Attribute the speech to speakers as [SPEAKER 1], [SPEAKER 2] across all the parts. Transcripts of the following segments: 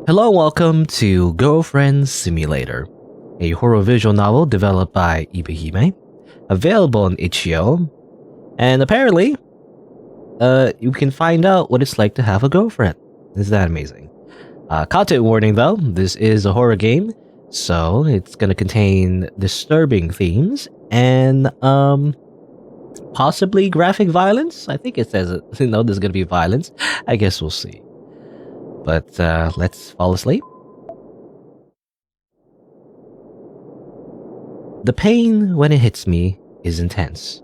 [SPEAKER 1] Hello and welcome to Girlfriend Simulator, a horror visual novel developed by ebi-hime, available on itch.io, and apparently, you can find out what it's like to have a girlfriend. Isn't that amazing? Content warning though, this is a horror game, so it's gonna contain disturbing themes and, possibly graphic violence? I think it says it, there's gonna be violence. I guess we'll see. But let's fall asleep. The pain when it hits me is intense.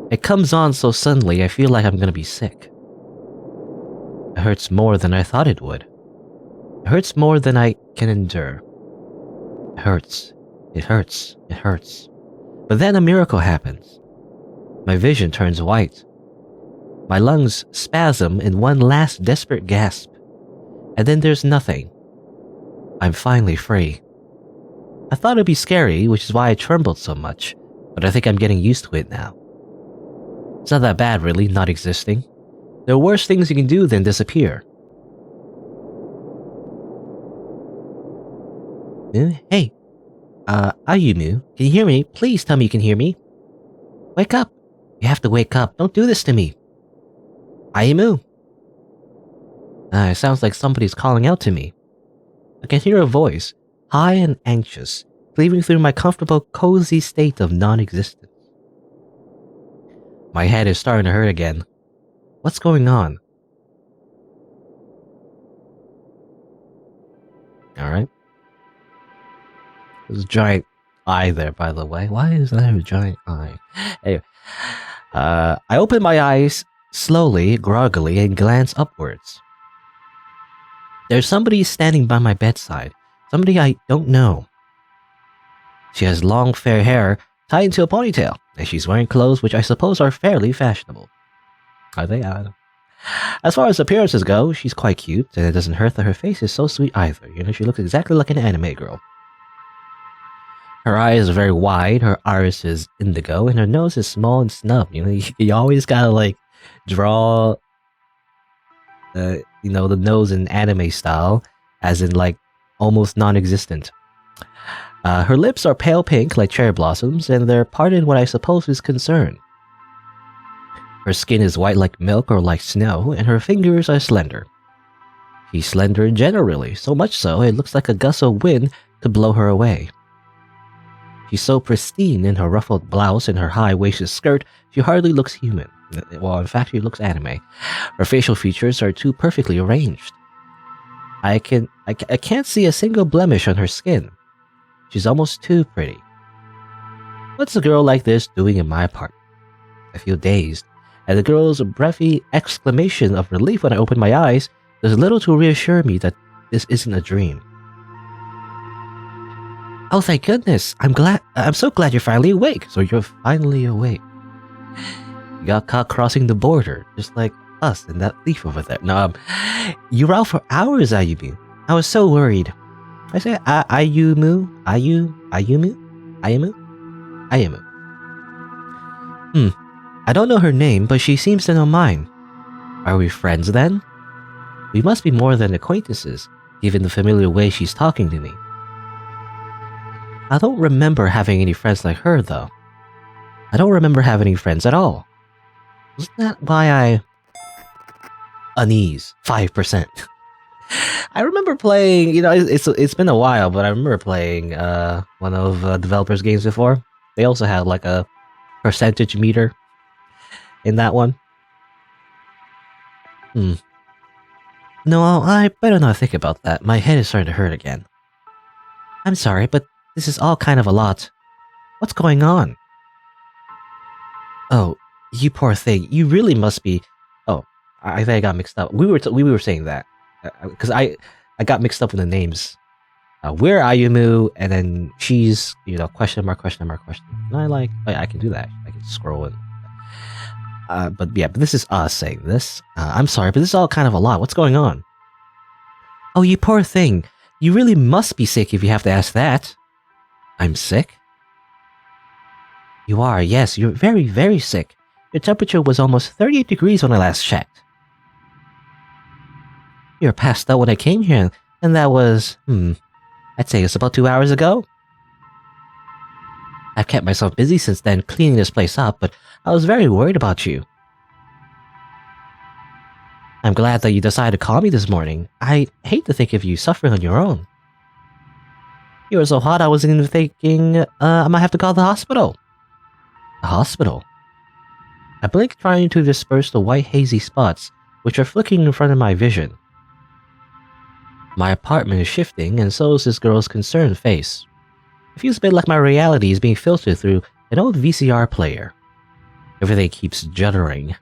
[SPEAKER 1] It comes on so suddenly I feel like I'm gonna be sick. It hurts more than I thought it would. It hurts more than I can endure. It hurts. It hurts. It hurts. But then a miracle happens. My vision turns white. My lungs spasm in one last desperate gasp. And then there's nothing. I'm finally free. I thought it'd be scary, which is why I trembled so much, but I think I'm getting used to it now. It's not that bad, really, not existing. There are worse things you can do than disappear. Hey, Ayumu, can you hear me? Please tell me you can hear me. Wake up. You have to wake up. Don't do this to me. Ayumu. It sounds like somebody's calling out to me. I can hear a voice, high and anxious, cleaving through my comfortable, cozy state of non-existence. My head is starting to hurt again. What's going on? Alright. There's a giant eye there, by the way. Why is there a giant eye? Anyway, I open my eyes slowly, groggily, and glance upwards. There's somebody standing by my bedside. Somebody I don't know. She has long fair hair tied into a ponytail, and she's wearing clothes which I suppose are fairly fashionable. Are they? I don't know. As far as appearances go, she's quite cute, and it doesn't hurt that her face is so sweet either. She looks exactly like an anime girl. Her eyes are very wide, her iris is indigo, and her nose is small and snub. You always gotta, draw, the nose in anime style, as in, almost non-existent. Her lips are pale pink like cherry blossoms, and they're parted what I suppose is concern. Her skin is white like milk or like snow, and her fingers are slender. She's slender generally, so much so it looks like a gust of wind could blow her away. She's so pristine in her ruffled blouse and her high-waisted skirt, she hardly looks human. Well, in fact, she looks anime. Her facial features are too perfectly arranged. I can't see a single blemish on her skin. She's almost too pretty. What's a girl like this doing in my apartment? I feel dazed, and the girl's breathy exclamation of relief when I open my eyes does little to reassure me that this isn't a dream. Oh, thank goodness! I'm so glad you're finally awake. So you're finally awake. You got caught crossing the border, just like us and that thief over there. No, you were out for hours, Ayumu. I was so worried. I say, Ayumu. I don't know her name, but she seems to know mine. Are we friends then? We must be more than acquaintances, given the familiar way she's talking to me. I don't remember having any friends like her, though. I don't remember having any friends at all. Isn't that why I... Unease, 5%. I remember playing, it's been a while, but I remember playing one of developers' games before. They also had a percentage meter in that one. No, I better not think about that. My head is starting to hurt again. I'm sorry, but this is all kind of a lot. What's going on? Oh, you poor thing. You really must be... Oh, I think I got mixed up. We were saying that. Because I got mixed up with the names. We're Ayumu, and then she's, question mark. And I can do that. I can scroll in. But this is us saying this. I'm sorry, but this is all kind of a lot. What's going on? Oh, you poor thing. You really must be sick if you have to ask that. I'm sick? You are, yes. You're very, very sick. Your temperature was almost 38 degrees when I last checked. You were passed out when I came here, and that was, I'd say it's about 2 hours ago. I've kept myself busy since then cleaning this place up, but I was very worried about you. I'm glad that you decided to call me this morning. I hate to think of you suffering on your own. You were so hot I wasn't even thinking I might have to call the hospital. The hospital? I blinked, trying to disperse the white hazy spots which are flicking in front of my vision. My apartment is shifting, and so is this girl's concerned face. It feels a bit like my reality is being filtered through an old VCR player. Everything keeps juddering.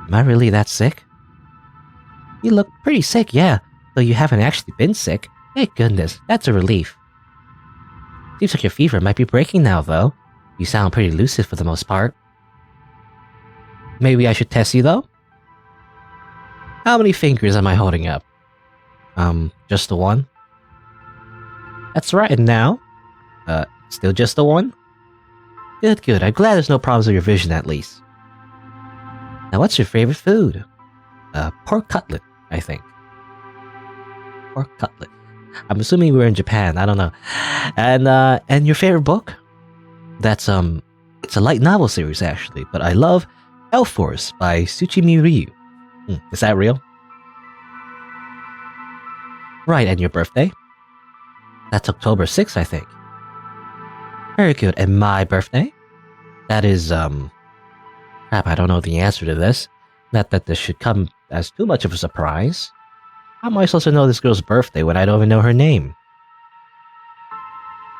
[SPEAKER 1] Am I really that sick? You look pretty sick, yeah, though you haven't actually been sick. Thank goodness, that's a relief. Seems like your fever might be breaking now, though. You sound pretty lucid for the most part. Maybe I should test you, though? How many fingers am I holding up? Just the one? That's right, and now? Still just the one? Good, good. I'm glad there's no problems with your vision, at least. Now, what's your favorite food? Pork cutlet, I think. Pork cutlet. I'm assuming we're in Japan, I don't know. And your favorite book? That's, it's a light novel series, actually, but I love Elf Force by Tsuchimi Ryu. Is that real? Right, and your birthday? That's October 6th, I think. Very good, and my birthday? That is, crap, I don't know the answer to this. Not that this should come as too much of a surprise. How am I supposed to know this girl's birthday when I don't even know her name?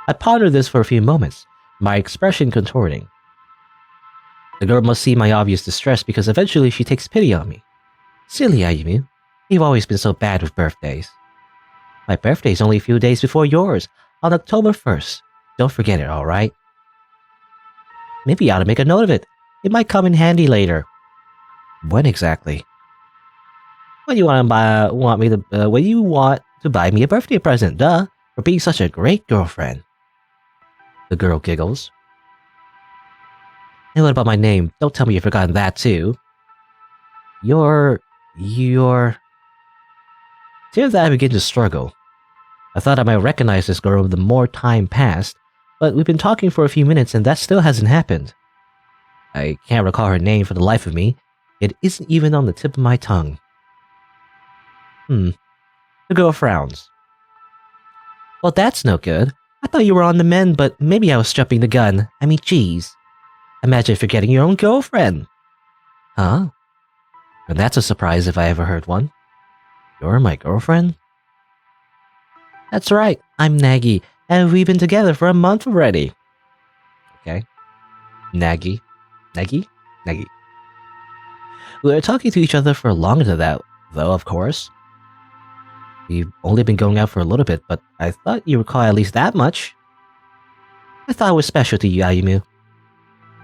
[SPEAKER 1] I pondered this for a few moments, my expression contorting. The girl must see my obvious distress because eventually she takes pity on me. Silly Ayumi, you've always been so bad with birthdays. My birthday's only a few days before yours, on October 1st. Don't forget it, alright? Maybe you ought to make a note of it. It might come in handy later. When exactly? When you want to buy me a birthday present, duh, for being such a great girlfriend. The girl giggles. And what about my name? Don't tell me you've forgotten that too. You're... Seems that I begin to struggle. I thought I might recognize this girl the more time passed, but we've been talking for a few minutes and that still hasn't happened. I can't recall her name for the life of me. It isn't even on the tip of my tongue. The girl frowns. Well, that's no good. I thought you were on the mend, but maybe I was jumping the gun. I mean, geez. Imagine forgetting your own girlfriend. Huh? And that's a surprise if I ever heard one. You're my girlfriend? That's right, I'm Nagi, and we've been together for a month already. Okay. Nagi. Nagi? Nagi. We were talking to each other for longer than that, though, of course. We've only been going out for a little bit, but I thought you recall at least that much. I thought it was special to you, Ayumu.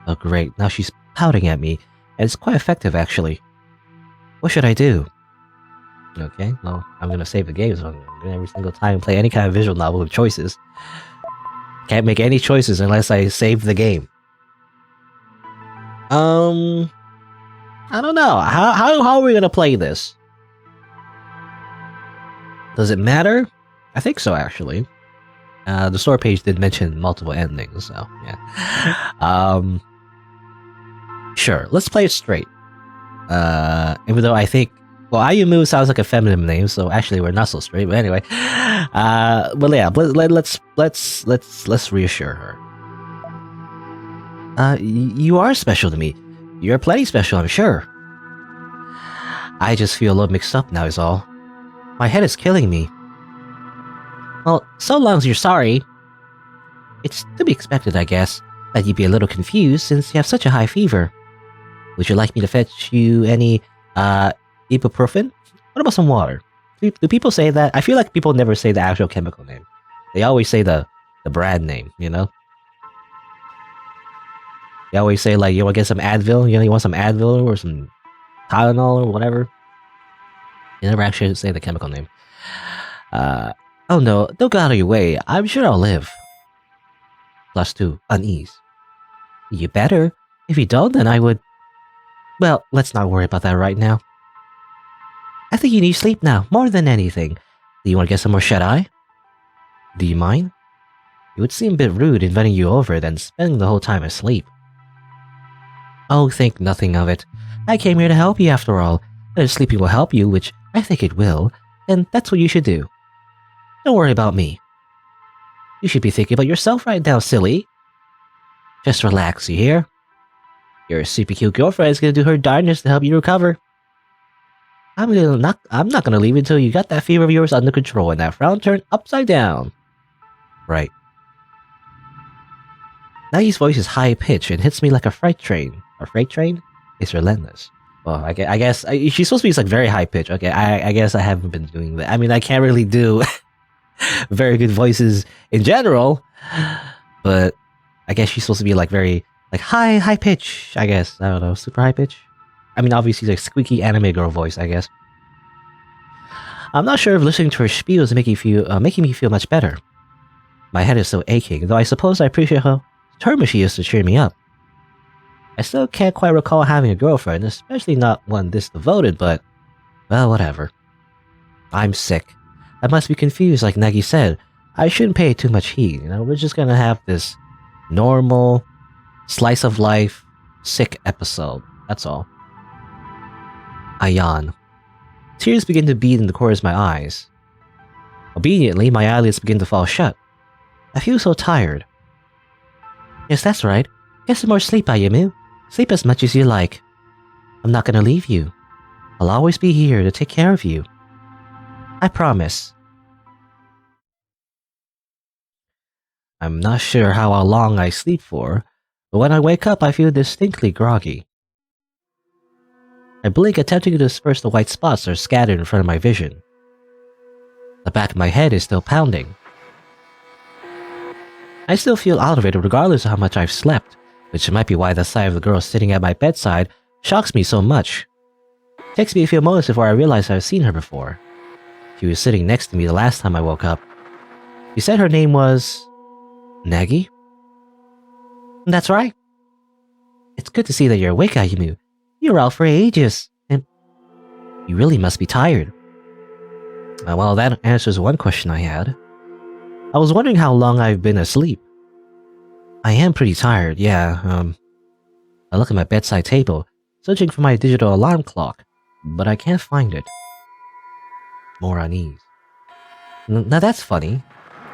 [SPEAKER 1] Oh great, now she's pouting at me, and it's quite effective actually. What should I do? Okay, well, I'm gonna save the game, so I'm gonna every single time play any kind of visual novel with choices. Can't make any choices unless I save the game. I don't know. How are we gonna play this? Does it matter? I think so, actually. The store page did mention multiple endings, so yeah. Sure, let's play it straight. Even though I think, well, Ayumu sounds like a feminine name, so actually we're not so straight. But anyway, but yeah, let's reassure her. You are special to me. You're plenty special, I'm sure. I just feel a little mixed up now, is all. My head is killing me. Well, so long as you're sorry. It's to be expected, I guess, that you'd be a little confused since you have such a high fever. Would you like me to fetch you any, ibuprofen? What about some water? Do people say that? I feel like people never say the actual chemical name. They always say the brand name, you know? They always say, like, you want to get some Advil? You want some Advil or some Tylenol or whatever? You never actually say the chemical name. Oh no, don't go out of your way. I'm sure I'll live. +2, unease. You better. If you don't, then I would... Well, let's not worry about that right now. I think you need sleep now, more than anything. Do you want to get some more shut-eye? Do you mind? It would seem a bit rude inviting you over then spending the whole time asleep. Oh, think nothing of it. I came here to help you after all, and if sleeping will help you, which I think it will, then that's what you should do. Don't worry about me. You should be thinking about yourself right now, silly. Just relax, you hear? Your super cute girlfriend is gonna do her darndest to help you recover. I'm not gonna leave until you got that fever of yours under control and that frown turned upside down. Right. Nagi's voice is high-pitched and hits me like a freight train. A freight train? It's relentless. Well, I guess she's supposed to be like very high-pitched. Okay, I guess I haven't been doing that. I mean, I can't really do very good voices in general, but I guess she's supposed to be like very like high-pitch, I guess. I don't know, super high-pitch? I mean, obviously like squeaky anime girl voice, I guess. I'm not sure if listening to her spiel is making me feel much better. My head is still aching, though I suppose I appreciate how determined she is to cheer me up. I still can't quite recall having a girlfriend, especially not one this devoted, but, well, whatever. I'm sick. I must be confused, like Nagi said. I shouldn't pay too much heed, we're just gonna have this normal, slice of life, sick episode. That's all. I yawn. Tears begin to bead in the corners of my eyes. Obediently, my eyelids begin to fall shut. I feel so tired. Yes, that's right. Get some more sleep, Ayumu. Sleep as much as you like. I'm not gonna leave you. I'll always be here to take care of you. I promise. I'm not sure how long I sleep for, but when I wake up I feel distinctly groggy. I blink, attempting to disperse the white spots that are scattered in front of my vision. The back of my head is still pounding. I still feel out of it regardless of how much I've slept, which might be why the sight of the girl sitting at my bedside shocks me so much. It takes me a few moments before I realize I've seen her before. She was sitting next to me the last time I woke up. She said her name was... Nagi? That's right. It's good to see that you're awake, Ayumu. You were out for ages, and you really must be tired. Well, that answers one question I had. I was wondering how long I've been asleep. I am pretty tired, yeah. I look at my bedside table, searching for my digital alarm clock, but I can't find it. More unease. Now that's funny.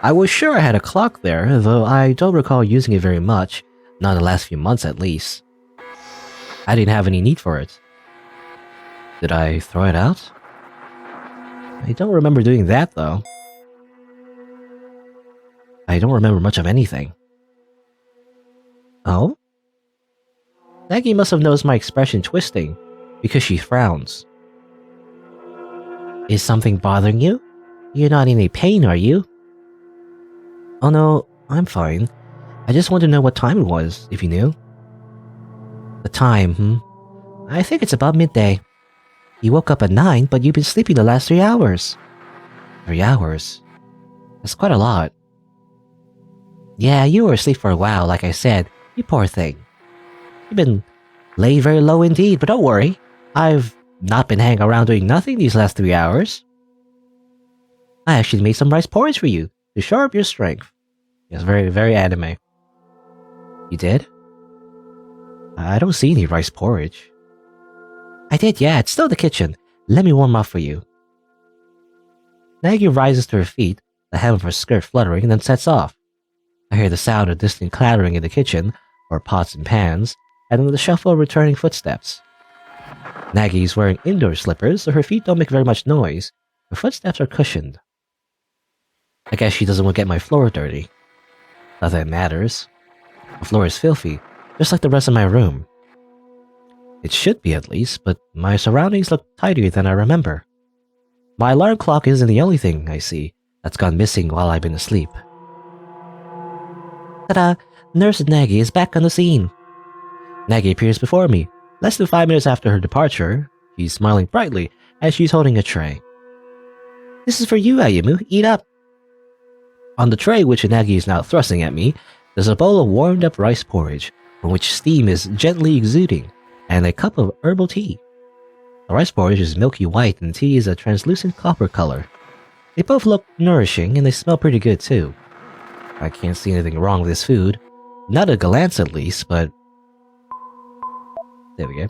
[SPEAKER 1] I was sure I had a clock there, though I don't recall using it very much, not in the last few months at least. I didn't have any need for it. Did I throw it out? I don't remember doing that, though. I don't remember much of anything. Oh? Nagi must have noticed my expression twisting, because she frowns. Is something bothering you? You're not in any pain, are you? Oh no, I'm fine. I just want to know what time it was, if you knew. The time, I think it's about midday. You woke up at 9, but you've been sleeping the last 3 hours. 3 hours? That's quite a lot. Yeah, you were asleep for a while, like I said. You poor thing. You've been laid very low indeed, but don't worry. I've not been hanging around doing nothing these last 3 hours. I actually made some rice porridge for you, to shore up your strength. It's very, very anime. You did? I don't see any rice porridge. I did, yeah, it's still in the kitchen. Let me warm up for you. Nagi rises to her feet, the hem of her skirt fluttering, and then sets off. I hear the sound of distant clattering in the kitchen, or pots and pans, and then the shuffle of returning footsteps. Nagi is wearing indoor slippers, so her feet don't make very much noise. Her footsteps are cushioned. I guess she doesn't want to get my floor dirty. Not that it matters. The floor is filthy, just like the rest of my room. It should be at least, but my surroundings look tidier than I remember. My alarm clock isn't the only thing I see that's gone missing while I've been asleep. Ta-da! Nurse Nagi is back on the scene. Nagi appears before me, less than 5 minutes after her departure. She's smiling brightly as she's holding a tray. This is for you, Ayumu. Eat up. On the tray, which Nagi is now thrusting at me, there's a bowl of warmed-up rice porridge, from which steam is gently exuding, and a cup of herbal tea. The rice porridge is milky white and the tea is a translucent copper color. They both look nourishing and they smell pretty good too. I can't see anything wrong with this food. Not at a glance at least, but... There we go.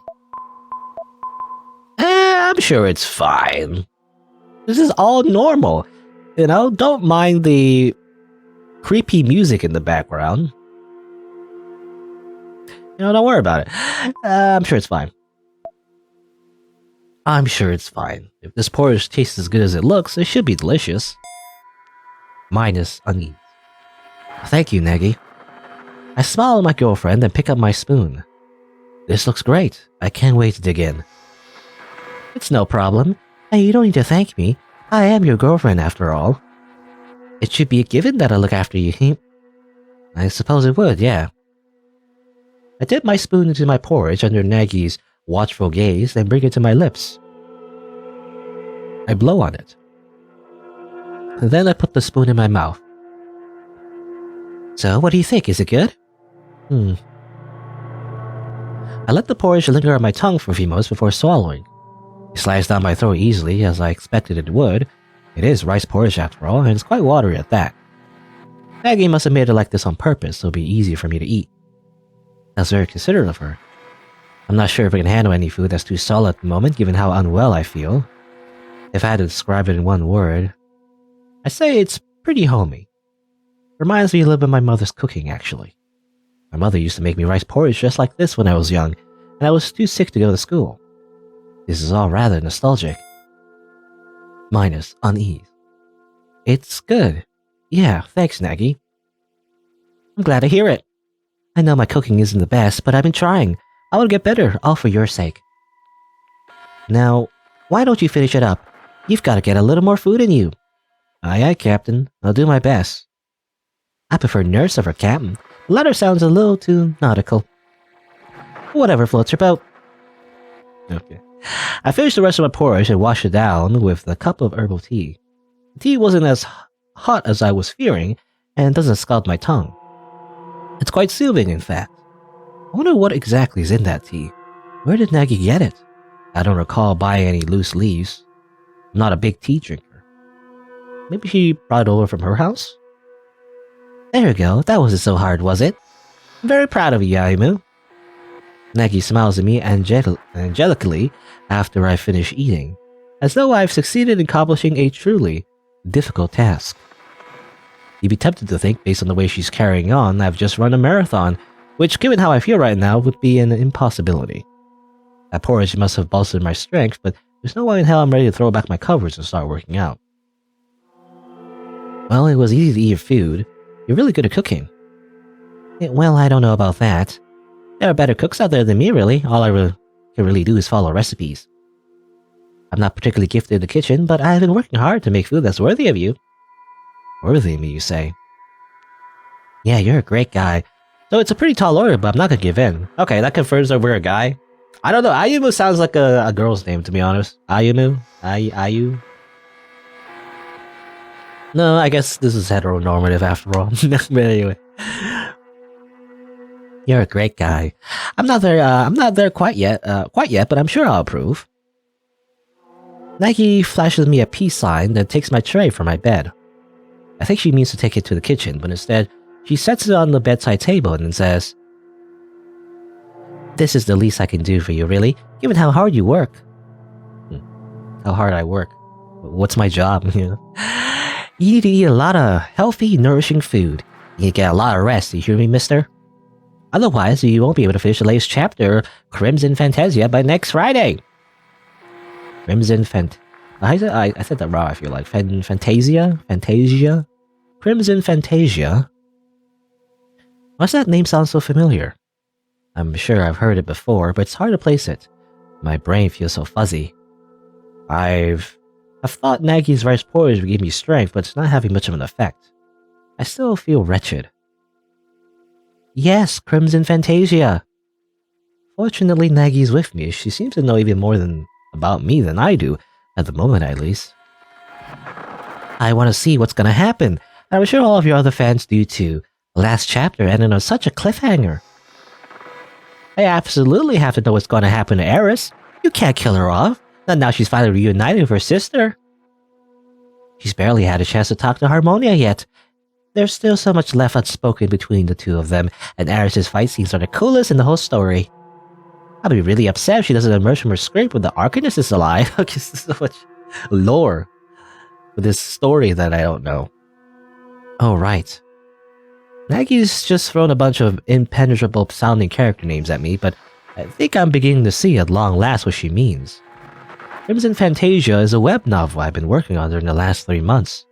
[SPEAKER 1] I'm sure it's fine. This is all normal. You know, don't mind the creepy music in the background. You know, don't worry about it. I'm sure it's fine. I'm sure it's fine. If this porridge tastes as good as it looks, it should be delicious. Minus unease. Thank you, Nagi. I smile at my girlfriend and pick up my spoon. This looks great. I can't wait to dig in. It's no problem. Hey, you don't need to thank me. I am your girlfriend after all. It should be a given that I look after you. I suppose it would, yeah. I dip my spoon into my porridge under Nagi's watchful gaze and bring it to my lips. I blow on it. And then I put the spoon in my mouth. So, what do you think? Is it good? I let the porridge linger on my tongue for a few moments before swallowing. It slides down my throat easily, as I expected it would. It is rice porridge after all, and it's quite watery at that. Nagi must have made it like this on purpose, so it'll be easier for me to eat. That's very considerate of her. I'm not sure if I can handle any food that's too solid at the moment, given how unwell I feel. If I had to describe it in one word, I'd say it's pretty homey. Reminds me a little bit of my mother's cooking, actually. My mother used to make me rice porridge just like this when I was young, and I was too sick to go to school. This is all rather nostalgic. Minus unease. It's good. Yeah, thanks, Nagi. I'm glad to hear it. I know my cooking isn't the best, but I've been trying. I will get better, all for your sake. Now, why don't you finish it up? You've got to get a little more food in you. Aye, aye, Captain. I'll do my best. I prefer nurse over captain. The latter sounds a little too nautical. Whatever floats your boat. Okay. I finished the rest of my porridge and washed it down with a cup of herbal tea. The tea wasn't as hot as I was fearing, and doesn't scald my tongue. It's quite soothing, in fact. I wonder what exactly is in that tea. Where did Nagi get it? I don't recall buying any loose leaves. I'm not a big tea drinker. Maybe she brought it over from her house? There you go, that wasn't so hard, was it? I'm very proud of you, Yaimu. Nagi smiles at me angelically after I finish eating, as though I've succeeded in accomplishing a truly difficult task. You'd be tempted to think, based on the way she's carrying on, I've just run a marathon, which, given how I feel right now, would be an impossibility. That porridge must have bolstered my strength, but there's no way in hell I'm ready to throw back my covers and start working out. Well, it was easy to eat your food. You're really good at cooking. Well, I don't know about that. There are better cooks out there than me, really. All I can really do is follow recipes. I'm not particularly gifted in the kitchen, but I've been working hard to make food that's worthy of you. Worthy of me, you say? Yeah, you're a great guy. So it's a pretty tall order, but I'm not gonna give in. Okay, that confirms that we're a guy. I don't know, Ayumu sounds like a girl's name, to be honest. Ayumu? Ayu? No, I guess this is heteronormative after all. But anyway. You're a great guy. I'm not there quite yet, but I'm sure I'll approve. Nagi flashes me a peace sign, then takes my tray from my bed. I think she means to take it to the kitchen, but instead, she sets it on the bedside table and then says, "This is the least I can do for you, really, given how hard you work." How hard I work? What's my job? You need to eat a lot of healthy, nourishing food. You need to get a lot of rest, you hear me, mister? Otherwise, you won't be able to finish the latest chapter of Crimson Fantasia by next Friday. Crimson I said that wrong, I feel like. Fantasia? Crimson Fantasia? Why's that name sound so familiar? I'm sure I've heard it before, but it's hard to place it. My brain feels so fuzzy. I've thought Nagi's rice porridge would give me strength, but it's not having much of an effect. I still feel wretched. Yes, Crimson Fantasia. Fortunately, Nagi's with me. She seems to know even more about me than I do, at the moment at least. I want to see what's gonna happen. I'm sure all of your other fans do too. The last chapter ended on such a cliffhanger. I absolutely have to know what's gonna happen to Eris. You can't kill her off. And now she's finally reunited with her sister. She's barely had a chance to talk to Harmonia yet. There's still so much left unspoken between the two of them, and Aris's fight scenes are the coolest in the whole story. I'd be really upset if she doesn't emerge from her scrape when the Arcanist is alive. There's so much lore with this story that I don't know. Oh, right. Nagi's just thrown a bunch of impenetrable sounding character names at me, but I think I'm beginning to see at long last what she means. Crimson Fantasia is a web novel I've been working on during the last 3 months.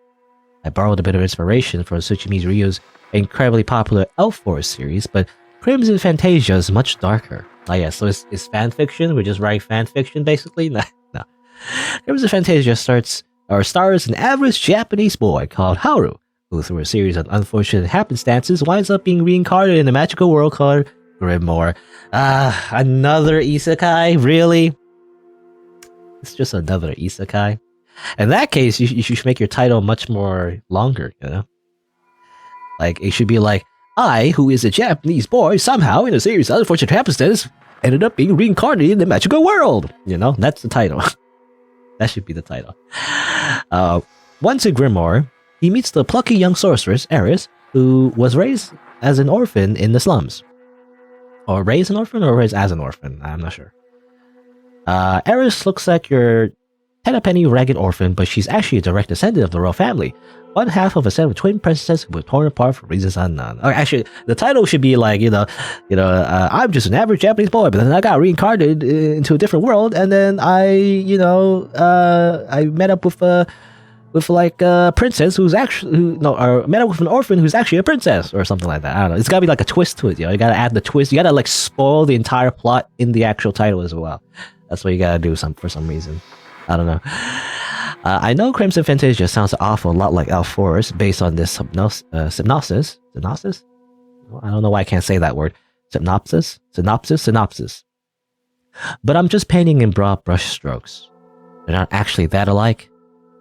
[SPEAKER 1] I borrowed a bit of inspiration from Tsuchimi Ryu's incredibly popular Elf Force series, but Crimson Fantasia is much darker. Oh yeah, so it's fanfiction? We're just writing fanfiction, basically? No. Crimson Fantasia stars an average Japanese boy called Haru, who through a series of unfortunate happenstances winds up being reincarnated in a magical world called Grimoire. Another isekai? Really? It's just another isekai. In that case, you should make your title much more longer, you know? Like, it should be like, I, who is a Japanese boy, somehow, in a series of unfortunate happenstances, ended up being reincarnated in the magical world. You know, that's the title. That should be the title. Once in Grimoire, he meets the plucky young sorceress, Eris, who was raised as an orphan in the slums. Or raised an orphan, or raised as an orphan? I'm not sure. Eris looks like your penny ragged orphan, but she's actually a direct descendant of the royal family. One half of a set of twin princesses who were torn apart for reasons unknown. Or actually, the title should be like, I'm just an average Japanese boy, but then I got reincarnated into a different world, and then I met up with a princess who's actually, or met up with an orphan who's actually a princess, or something like that. I don't know. It's gotta be like a twist to it, you know? You gotta add the twist. You gotta like spoil the entire plot in the actual title as well. That's what you gotta do for some reason. I don't know. I know Crimson Fantasia sounds an awful lot like Elf Force based on this synopsis. Synopsis? I don't know why I can't say that word. Synopsis? But I'm just painting in broad brush strokes. They're not actually that alike.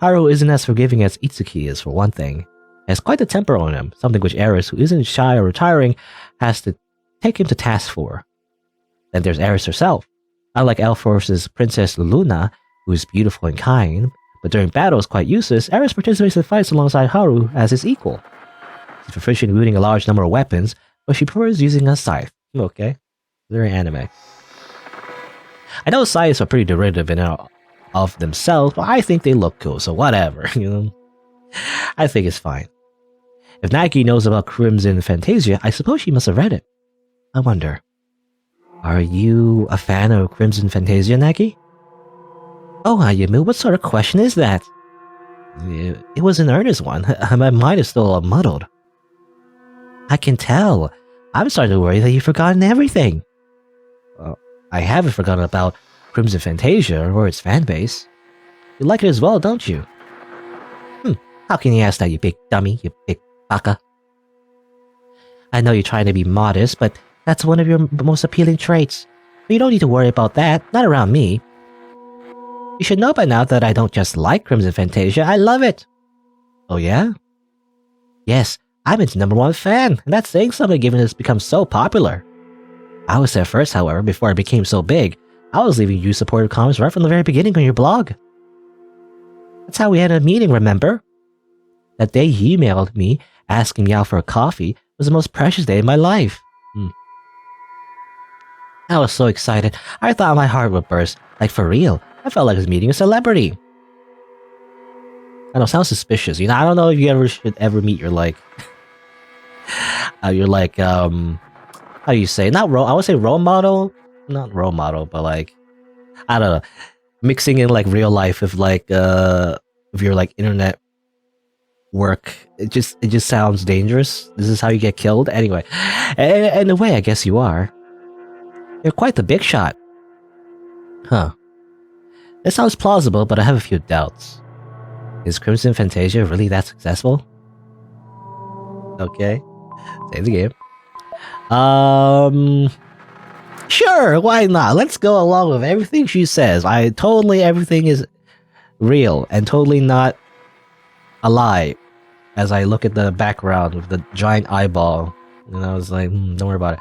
[SPEAKER 1] Haru isn't as forgiving as Itsuki is, for one thing. He has quite the temper on him, something which Eris, who isn't shy or retiring, has to take him to task for. Then there's Eris herself. Unlike Elf Force's Princess Luna, who is beautiful and kind, but during battle is quite useless, Eris participates in fights alongside Haru as his equal. She's proficient in wielding a large number of weapons, but she prefers using a scythe. Okay, very anime. I know scythes are pretty derivative in and of themselves, but I think they look cool, so whatever, you know? I think it's fine. If Nagi knows about Crimson Fantasia, I suppose she must have read it. I wonder, are you a fan of Crimson Fantasia, Nagi? Oh, Ayumu, what sort of question is that? It was an earnest one. My mind is still muddled. I can tell. I'm starting to worry that you've forgotten everything. I haven't forgotten about Crimson Fantasia or its fanbase. You like it as well, don't you? How can you ask that, you big dummy, you big baka? I know you're trying to be modest, but that's one of your most appealing traits. But you don't need to worry about that, not around me. You should know by now that I don't just like Crimson Fantasia, I love it. Oh yeah? Yes, I'm its #1 fan, and that's saying something given it's become so popular. I was there first, however, before it became so big. I was leaving you supportive comments right from the very beginning on your blog. That's how we had a meeting, remember? That day you emailed me, asking me out for a coffee, was the most precious day of my life. I was so excited, I thought my heart would burst, like for real. I felt like I was meeting a celebrity. I know, sounds suspicious. You know, I don't know if you should ever meet your how do you say? I would say role model. Not role model, but like, I don't know. Mixing in like real life with if your like internet work, it just sounds dangerous. This is how you get killed. Anyway, in a way, I guess you are. You're quite the big shot. Huh. It sounds plausible, but I have a few doubts. Is Crimson Fantasia really that successful? Okay. Save the game. Sure, why not? Let's go along with everything she says. Everything is real and totally not a lie. As I look at the background with the giant eyeball, and I was like, don't worry about it.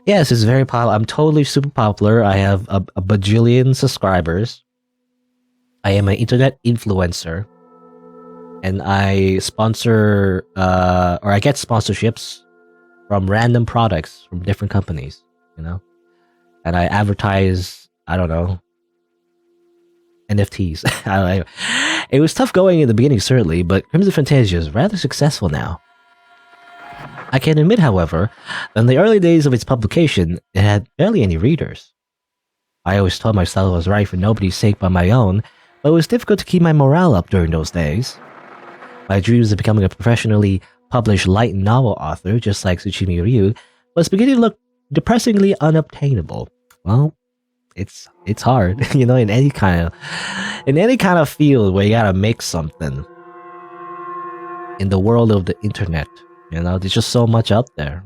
[SPEAKER 1] Yes, it's very popular. I'm totally super popular. I have a bajillion subscribers. I am an internet influencer, and I sponsor or I get sponsorships from random products from different companies, you know, and I advertise, I don't know, NFTs. I don't know. It was tough going in the beginning, certainly, but Crimson Fantasia is rather successful now. I can admit, however, that in the early days of its publication, it had barely any readers. I always told myself I was writing for nobody's sake but my own, but it was difficult to keep my morale up during those days. My dreams of becoming a professionally published light novel author, just like Tsuchimi Ryu, was beginning to look depressingly unobtainable. Well, it's hard, you know, in any kind of field where you gotta make something. In the world of the internet, you know, there's just so much out there.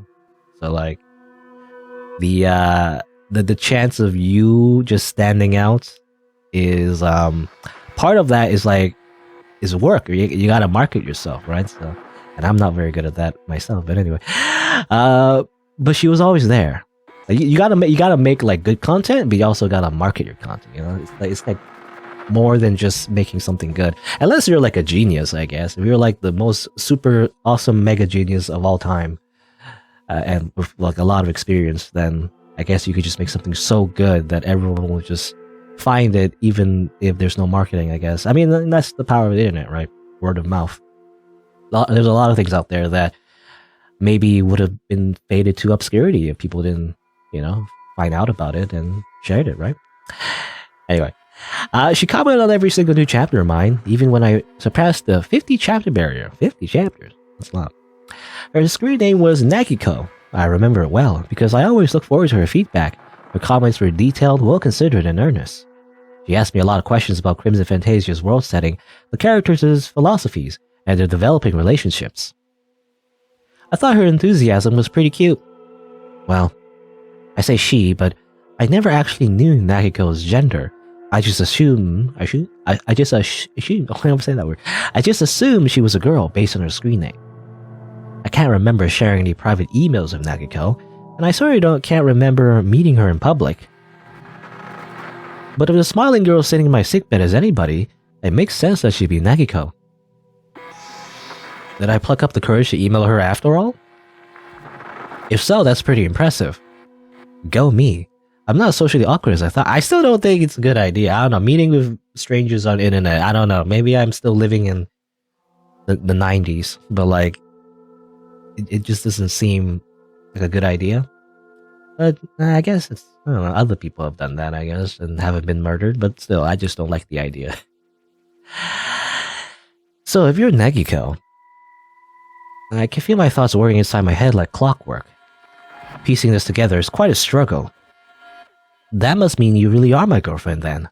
[SPEAKER 1] So like the chance of you just standing out is part of that is work. You gotta market yourself, right? So, and I'm not very good at that myself, but anyway. But she was always there. You gotta make like good content, but you also gotta market your content. You know, it's like more than just making something good. Unless you're like a genius, I guess. If you're like the most super awesome mega genius of all time, and with like a lot of experience, then I guess you could just make something so good that everyone will just find it, even if there's no marketing. I guess. I mean, that's the power of the internet, right? Word of mouth. There's a lot of things out there that maybe would have been faded to obscurity if people didn't, you know, find out about it and shared it, right? Anyway, she commented on every single new chapter of mine, even when I surpassed the 50 chapter barrier. 50 chapters. That's a lot. Her screen name was Nagiko. I remember it well, because I always look forward to her feedback. Her comments were detailed, well-considered, and earnest. She asked me a lot of questions about Crimson Fantasia's world setting, the characters' philosophies, and their developing relationships. I thought her enthusiasm was pretty cute. Well, I say she, but I never actually knew Nagiko's gender. I just assumed I just assumed. Oh, I don't say that word. I just assumed she was a girl based on her screen name. I can't remember sharing any private emails of Nagiko, and I can't remember meeting her in public. But if the smiling girl sitting in my sickbed is anybody, it makes sense that she'd be Nagiko. Did I pluck up the courage to email her after all? If so, that's pretty impressive. Go me. I'm not socially awkward as I thought. I still don't think it's a good idea. I don't know. Meeting with strangers on the internet. I don't know. Maybe I'm still living in the 90s. But like, it just doesn't seem like a good idea. But I guess it's, I don't know. Other people have done that, I guess, and haven't been murdered. But still, I just don't like the idea. So if you're Nagiko, I can feel my thoughts whirring inside my head like clockwork. Piecing this together is quite a struggle. That must mean you really are my girlfriend, then.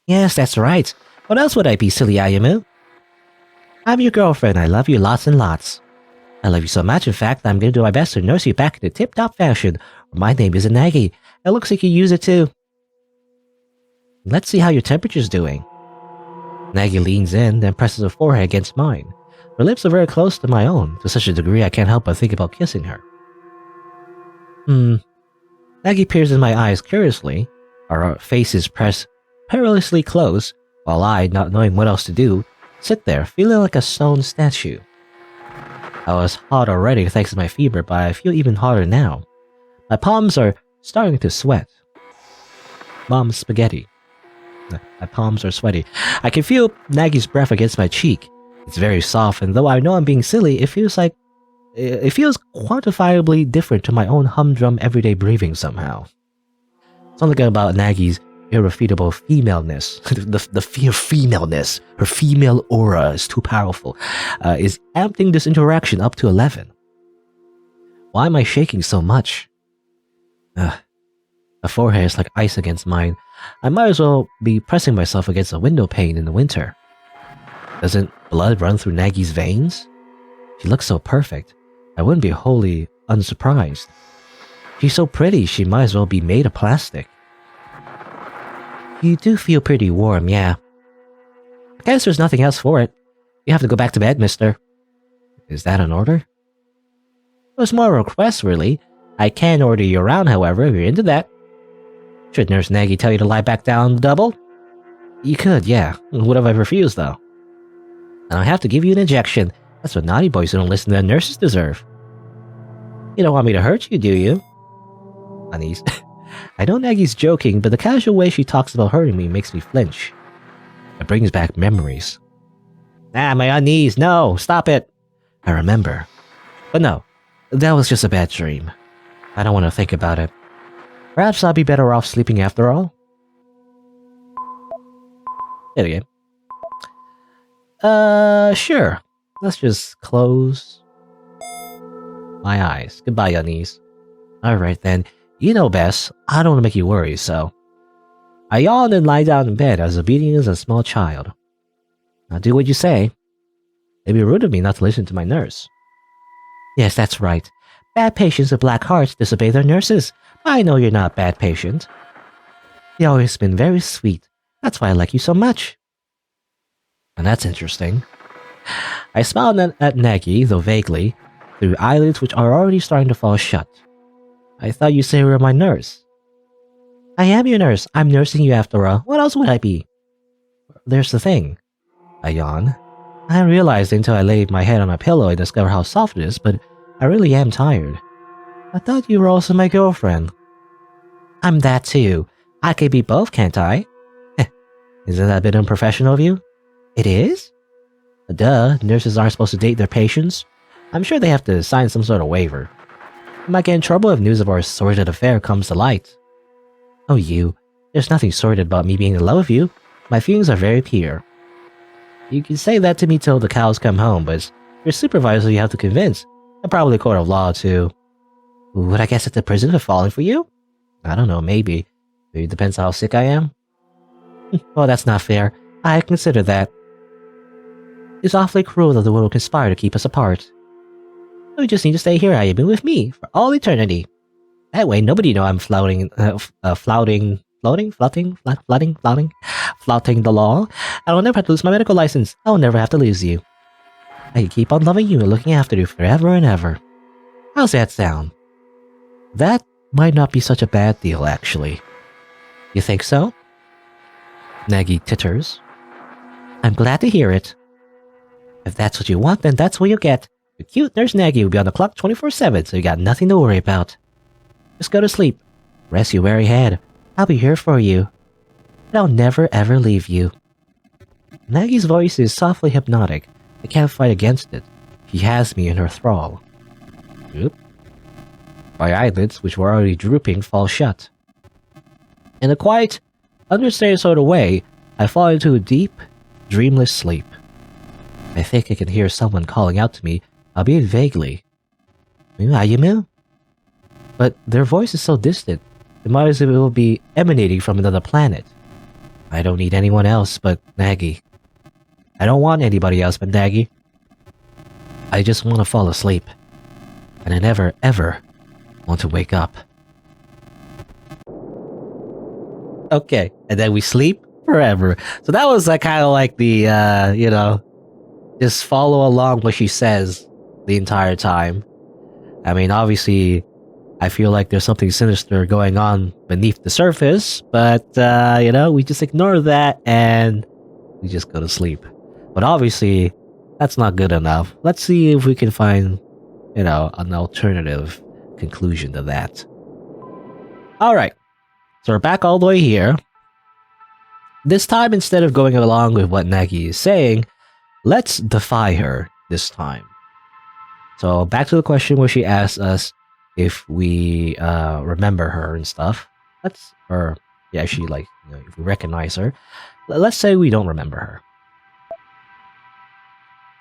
[SPEAKER 1] Yes, that's right. What else would I be, silly Ayumu? I'm your girlfriend. I love you lots and lots. I love you so much, in fact, I'm going to do my best to nurse you back in a tip-top fashion. My name is Nagi. It looks like you use it too. Let's see how your temperature's doing. Nagi leans in, then presses her forehead against mine. Her lips are very close to my own, to such a degree I can't help but think about kissing her. Nagi peers in my eyes curiously. Our faces press perilously close, while I, not knowing what else to do, sit there feeling like a stone statue. I was hot already thanks to my fever, but I feel even hotter now. My palms are starting to sweat. Mom's spaghetti. My palms are sweaty. I can feel Nagi's breath against my cheek. It's very soft, and though I know I'm being silly, it feels quantifiably different to my own humdrum everyday breathing somehow. Something about Nagi's irrefutable femaleness, the fear of femaleness, her female aura is too powerful, is amping this interaction up to 11. Why am I shaking so much? Her forehead is like ice against mine. I might as well be pressing myself against a window pane in the winter. Doesn't blood run through Nagi's veins? She looks so perfect. I wouldn't be wholly unsurprised. She's so pretty, she might as well be made of plastic. You do feel pretty warm, yeah. I guess there's nothing else for it. You have to go back to bed, mister. Is that an order? It was more a request, really. I can order you around, however, if you're into that. Should Nurse Nagi tell you to lie back down double? You could, yeah. What if I refuse, though? And I have to give you an injection. That's what naughty boys who don't listen to their nurses deserve. You don't want me to hurt you, do you? Unease. I know Nagi's joking, but the casual way she talks about hurting me makes me flinch. It brings back memories. Ah, my unease, no, stop it! I remember. But no, that was just a bad dream. I don't want to think about it. Perhaps I'll be better off sleeping after all? There we go. Sure. Let's just close my eyes. Goodbye, unease. Alright then, you know best. I don't want to make you worry, so... I yawn and lie down in bed as obedient as a small child. Now do what you say. It'd be rude of me not to listen to my nurse. Yes, that's right. Bad patients with black hearts disobey their nurses. I know you're not a bad patient. You've always been very sweet. That's why I like you so much. And that's interesting. I smiled at Nagi, though vaguely, through eyelids which are already starting to fall shut. I thought you said you were my nurse. I am your nurse. I'm nursing you after all. What else would I be? There's the thing. I yawn. I hadn't realized until I laid my head on a pillow and discovered how soft it is, but I really am tired. I thought you were also my girlfriend. I'm that too. I could be both, can't I? Isn't that a bit unprofessional of you? It is? Duh, nurses aren't supposed to date their patients. I'm sure they have to sign some sort of waiver. I might get in trouble if news of our sordid affair comes to light. Oh, you. There's nothing sordid about me being in love with you. My feelings are very pure. You can say that to me till the cows come home, but it's your supervisor you have to convince, and probably a court of law too. Would I guess at the prison for falling for you? I don't know, maybe. Maybe it depends on how sick I am. Well, that's not fair. I consider that. It's awfully cruel that the world will conspire to keep us apart. We just need to stay here, Ayumi, with me, for all eternity. That way, nobody know I'm flouting the law. I will never have to lose my medical license. I will never have to lose you. I can keep on loving you and looking after you forever and ever. How's that sound? That might not be such a bad deal, actually. You think so? Nagi titters. I'm glad to hear it. If that's what you want, then that's what you'll get. Your cute nurse Nagi will be on the clock 24/7, so you got nothing to worry about. Just go to sleep. Rest your weary head. I'll be here for you. And I'll never ever leave you. Nagi's voice is softly hypnotic. I can't fight against it. She has me in her thrall. Oop. My eyelids, which were already drooping, fall shut. In a quiet, understated sort of way, I fall into a deep, dreamless sleep. I think I can hear someone calling out to me, albeit vaguely. Ayumu? But their voice is so distant, it might as well be emanating from another planet. I don't need anyone else but Nagi. I don't want anybody else but Nagi. I just want to fall asleep. And I never, ever want to wake up. Okay, and then we sleep forever. So that was kind of like the, just follow along what she says the entire time. I mean, obviously, I feel like there's something sinister going on beneath the surface, but, we just ignore that and we just go to sleep. But obviously, that's not good enough. Let's see if we can find, an alternative conclusion to that. Alright, so we're back all the way here. This time, instead of going along with what Nagi is saying, let's defy her this time. So back to the question where she asked us if we remember her and stuff. If we recognize her. Let's say we don't remember her.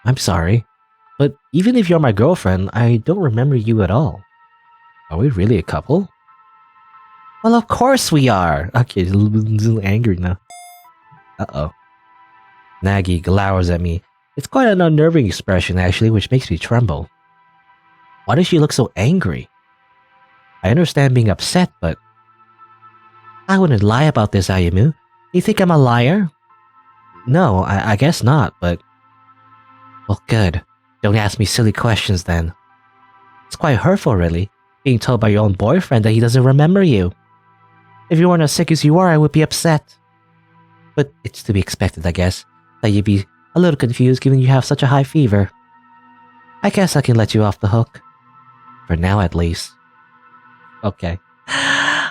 [SPEAKER 1] I'm sorry, but even if you're my girlfriend, I don't remember you at all. Are we really a couple? Well, of course we are! Okay, a little angry now. Uh-oh. Nagi glowers at me. It's quite an unnerving expression, actually, which makes me tremble. Why does she look so angry? I understand being upset, but... I wouldn't lie about this, Ayumu. Do you think I'm a liar? No, I guess not, but... Well, good. Don't ask me silly questions, then. It's quite hurtful, really, being told by your own boyfriend that he doesn't remember you. If you weren't as sick as you are, I would be upset. but it's to be expected, I guess, that you'd be a little confused given you have such a high fever. I guess I can let you off the hook. For now, at least. Okay.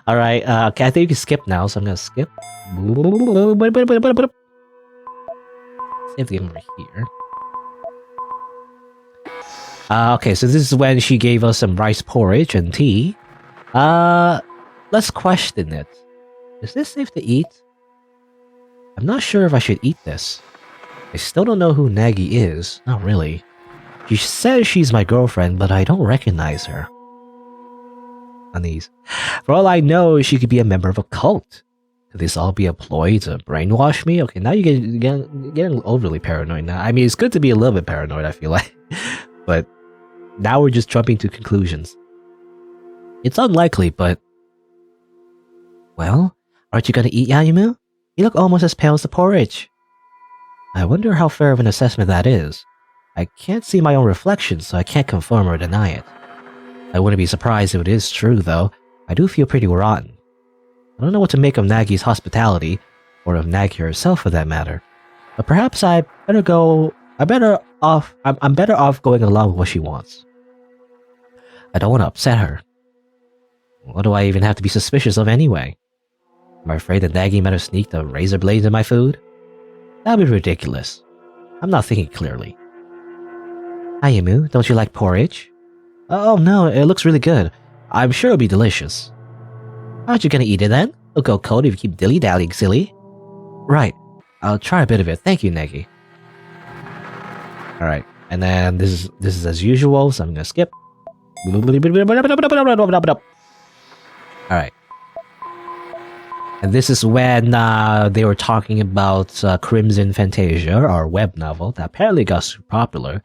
[SPEAKER 1] Alright, okay, I think you can skip now, so I'm gonna skip. Save the game over here. Okay, so this is when she gave us some rice porridge and tea. Let's question it. Is this safe to eat? I'm not sure if I should eat this. I still don't know who Nagi is, not really. She says she's my girlfriend, but I don't recognize her. On these. For all I know, she could be a member of a cult. Could this all be a ploy to brainwash me? Okay, now you're getting overly paranoid now. I mean, it's good to be a little bit paranoid, I feel like. But now we're just jumping to conclusions. It's unlikely, but... Well, aren't you gonna eat, Yayimu? You look almost as pale as the porridge. I wonder how fair of an assessment that is. I can't see my own reflection, so I can't confirm or deny it. I wouldn't be surprised if it is true, though. I do feel pretty rotten. I don't know what to make of Nagi's hospitality, or of Nagi herself for that matter. But perhaps I'm better off going along with what she wants. I don't want to upset her. What do I even have to be suspicious of anyway? Am I afraid that Nagi might have sneaked a razor blade in my food? That'd be ridiculous. I'm not thinking clearly. Yayimu, don't you like porridge? Oh no, it looks really good. I'm sure it'll be delicious. Aren't you gonna eat it then? It'll go cold if you keep dilly-dallying, silly. Right. I'll try a bit of it. Thank you, Nagi. Alright, and then this is as usual, so I'm gonna skip. Alright. And this is when they were talking about Crimson Fantasia, our web novel that apparently got super popular.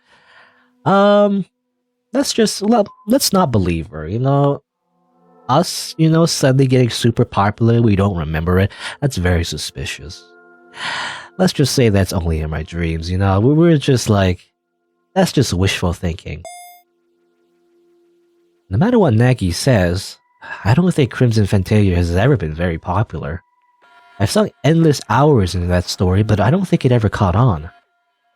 [SPEAKER 1] Let's not believe her, you know. Us, you know, suddenly getting super popular, we don't remember it. That's very suspicious. Let's just say that's only in my dreams, you know. We're just like, that's just wishful thinking. No matter what Nagi says, I don't think Crimson Fantasia has ever been very popular. I've sunk endless hours into that story, but I don't think it ever caught on.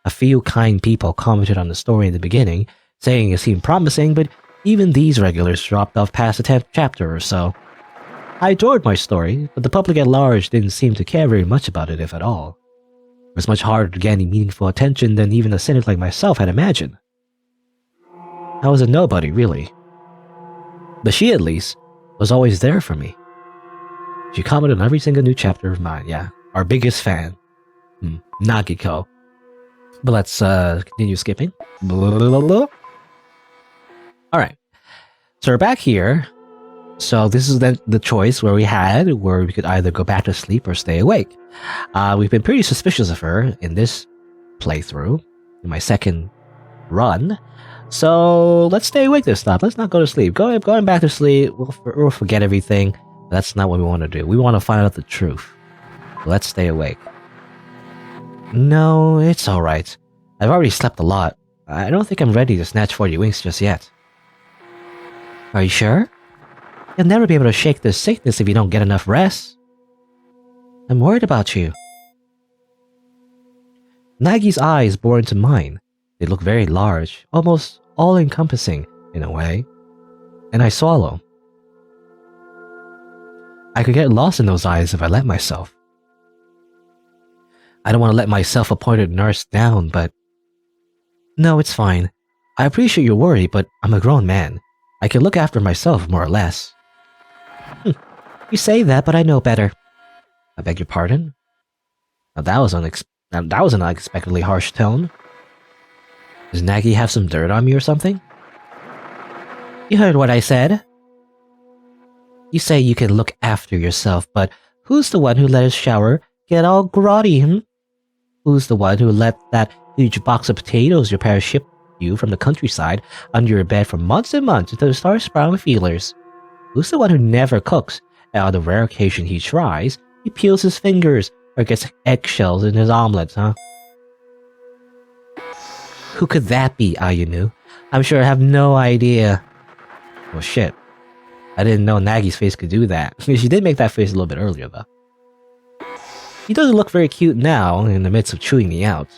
[SPEAKER 1] A few kind people commented on the story in the beginning, saying it seemed promising, but even these regulars dropped off past the 10th chapter or so. I adored my story, but the public at large didn't seem to care very much about it, if at all. It was much harder to get any meaningful attention than even a cynic like myself had imagined. I was a nobody, really. But she, at least, was always there for me. She commented on every single new chapter of mine, yeah. Our biggest fan. Nagiko. But let's continue skipping. Alright. So we're back here. So this is then the choice where we could either go back to sleep or stay awake. We've been pretty suspicious of her in this playthrough, in my second run. So let's stay awake this time. Let's not go to sleep. Going back to sleep, we'll forget everything. That's not what we want to do. We want to find out the truth. Let's stay awake. No, it's alright. I've already slept a lot. I don't think I'm ready to snatch 40 winks just yet. Are you sure? You'll never be able to shake this sickness if you don't get enough rest. I'm worried about you. Nagi's eyes bore into mine. They look very large, almost all-encompassing in a way. And I swallow. I could get lost in those eyes if I let myself. I don't want to let my self-appointed nurse down, but... No, it's fine. I appreciate your worry, but I'm a grown man. I can look after myself, more or less. You say that, but I know better. I beg your pardon? Now that was an unexpectedly harsh tone. Does Nagi have some dirt on me or something? You heard what I said. You say you can look after yourself, but who's the one who let his shower get all grotty, Who's the one who let that huge box of potatoes your parents shipped you from the countryside under your bed for months and months until it starts sprouting feelers? Who's the one who never cooks, and on the rare occasion he tries, he peels his fingers or gets eggshells in his omelets, Who could that be, Ayunu? I'm sure I have no idea. Well, shit. I didn't know Nagi's face could do that. She did make that face a little bit earlier, though. He doesn't look very cute now in the midst of chewing me out.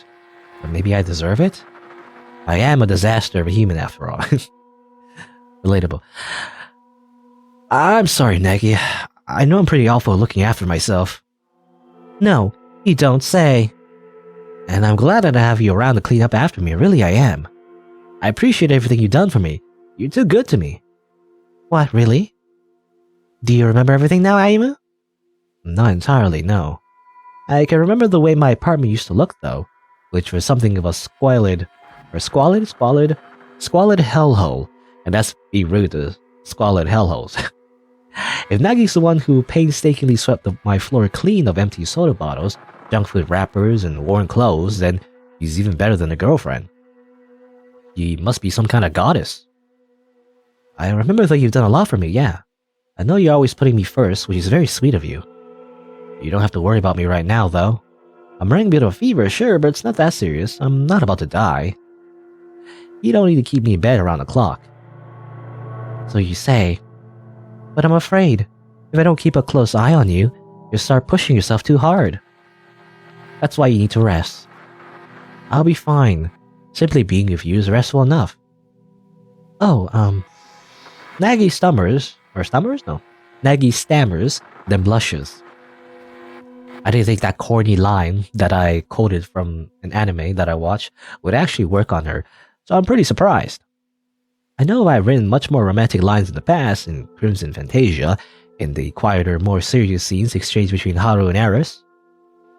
[SPEAKER 1] But maybe I deserve it? I am a disaster of a human after all. Relatable. I'm sorry, Nagi. I know I'm pretty awful looking after myself. No, you don't say. And I'm glad that I have you around to clean up after me, really I am. I appreciate everything you've done for me. You're too good to me. What, really? Do you remember everything now, Aimu? Not entirely, no. I can remember the way my apartment used to look, though, which was something of a squalid hellhole, and that's be rude to squalid hellholes. If Nagi's the one who painstakingly swept my floor clean of empty soda bottles, junk food wrappers, and worn clothes, then he's even better than a girlfriend. He must be some kind of goddess. I remember that you've done a lot for me, yeah. I know you're always putting me first, which is very sweet of you. You don't have to worry about me right now, though. I'm running a bit of a fever, sure, but it's not that serious. I'm not about to die. You don't need to keep me in bed around the clock. So you say. But I'm afraid, if I don't keep a close eye on you, you'll start pushing yourself too hard. That's why you need to rest. I'll be fine. Simply being with you is restful enough. Oh, Nagi stammers, Nagi stammers, then blushes. I didn't think that corny line that I quoted from an anime that I watched would actually work on her, so I'm pretty surprised. I know I've written much more romantic lines in the past, in Crimson Fantasia, in the quieter, more serious scenes exchanged between Haru and Eris.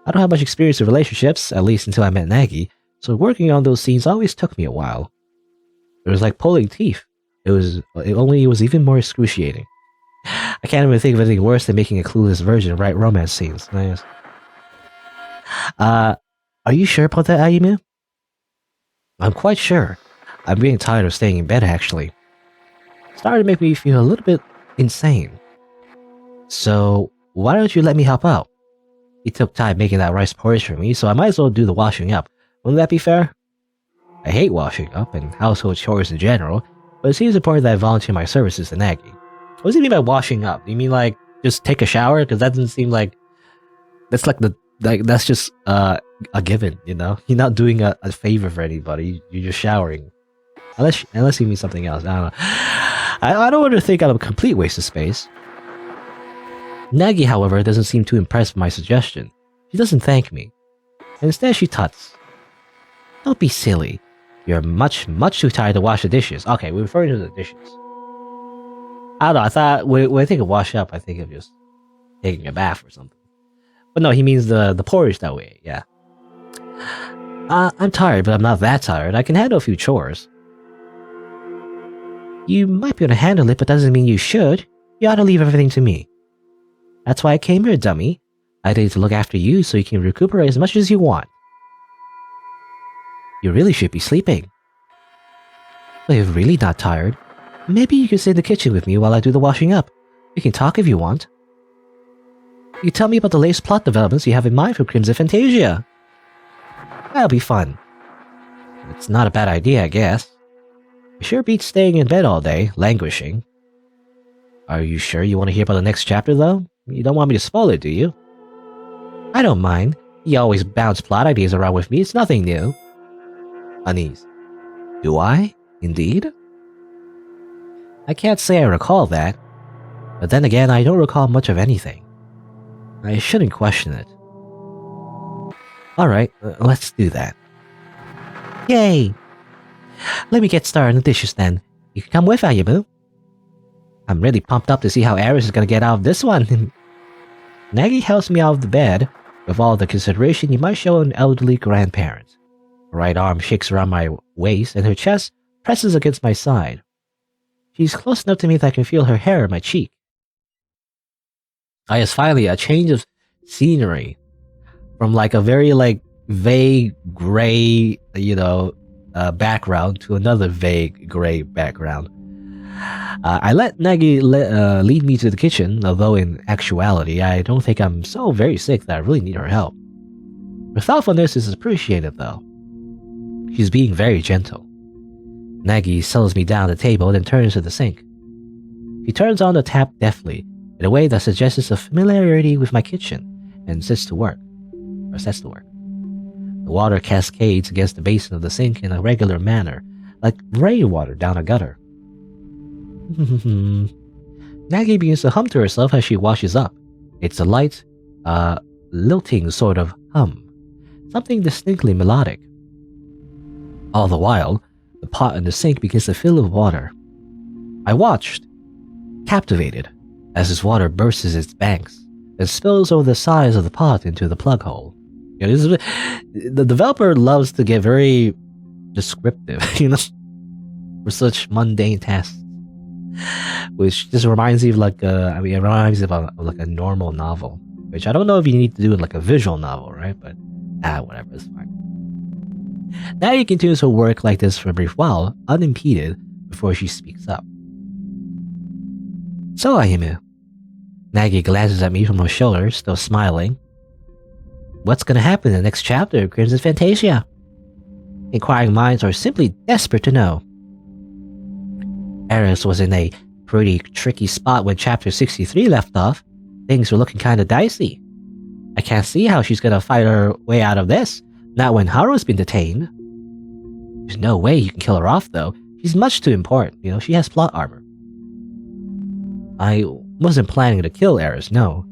[SPEAKER 1] I don't have much experience with relationships, at least until I met Nagi, so working on those scenes always took me a while. It was like pulling teeth. It was even more excruciating. I can't even think of anything worse than making a clueless virgin write romance scenes. Nice. Are you sure about that, Aimu? I'm quite sure. I'm getting tired of staying in bed, actually. It's starting to make me feel a little bit insane. So, why don't you let me help out? He took time making that rice porridge for me, so I might as well do the washing up. Wouldn't that be fair? I hate washing up and household chores in general, but it seems important that I volunteer my services to Nagi. What does he mean by washing up? Do you mean like just take a shower? Because that doesn't seem like that's just a given, you know? You're not doing a favor for anybody. You're just showering. Unless you mean something else. I don't know. I don't want to think I'm a complete waste of space. Nagi, however, doesn't seem too impressed with my suggestion. She doesn't thank me. Instead, she tuts. Don't be silly. You're much too tired to wash the dishes. Okay, we're referring to the dishes. I don't know, I thought, when I think of wash up, I think of just taking a bath or something. But no, he means the porridge that way, yeah. I'm tired, but I'm not that tired. I can handle a few chores. You might be able to handle it, but doesn't mean you should. You ought to leave everything to me. That's why I came here, dummy. I need to look after you so you can recuperate as much as you want. You really should be sleeping. But if you're really not tired, maybe you can stay in the kitchen with me while I do the washing up. We can talk if you want. You tell me about the latest plot developments you have in mind for Crimson Fantasia. That'll be fun. It's not a bad idea, I guess. It sure beats staying in bed all day, languishing. Are you sure you want to hear about the next chapter, though? You don't want me to spoil it, do you? I don't mind. You always bounce plot ideas around with me. It's nothing new. Unease. Do I? Indeed? I can't say I recall that. But then again, I don't recall much of anything. I shouldn't question it. Alright, let's do that. Yay! Let me get started on the dishes then. You can come with, Ayumu. I'm really pumped up to see how Eris is gonna get out of this one. Nagi helps me out of the bed with all the consideration you might show an elderly grandparent. Her right arm shakes around my waist and her chest presses against my side. She's close enough to me that I can feel her hair on my cheek. It's finally a change of scenery from like a very vague gray, background to another vague gray background. I let Nagi lead me to the kitchen, although in actuality, I don't think I'm so very sick that I really need her help. Her thoughtfulness is appreciated, though. She's being very gentle. Nagi settles me down at the table, then turns to the sink. She turns on the tap deftly, in a way that suggests a familiarity with my kitchen, and sits to work. or sets to work. The water cascades against the basin of the sink in a regular manner, like rainwater down a gutter. Nagi begins to hum to herself as she washes up. It's a light, lilting sort of hum, something distinctly melodic. All the while, the pot in the sink begins to fill with water. I watched, captivated, as this water bursts its banks and spills over the sides of the pot into the plug hole. The developer loves to get very descriptive, for such mundane tasks, which just reminds me of it reminds me of like a normal novel, which I don't know if you need to do in like a visual novel, right? But whatever, it's fine. Nagi continues her work like this for a brief while, unimpeded, before she speaks up. So, Ayumu. Nagi glances at me from her shoulder, still smiling. What's going to happen in the next chapter of Crimson Fantasia? Inquiring minds are simply desperate to know. Eris was in a pretty tricky spot when chapter 63 left off. Things were looking kinda dicey. I can't see how she's gonna fight her way out of this, not when Haru's been detained. There's no way you can kill her off though. She's much too important, she has plot armor. I wasn't planning to kill Eris, no.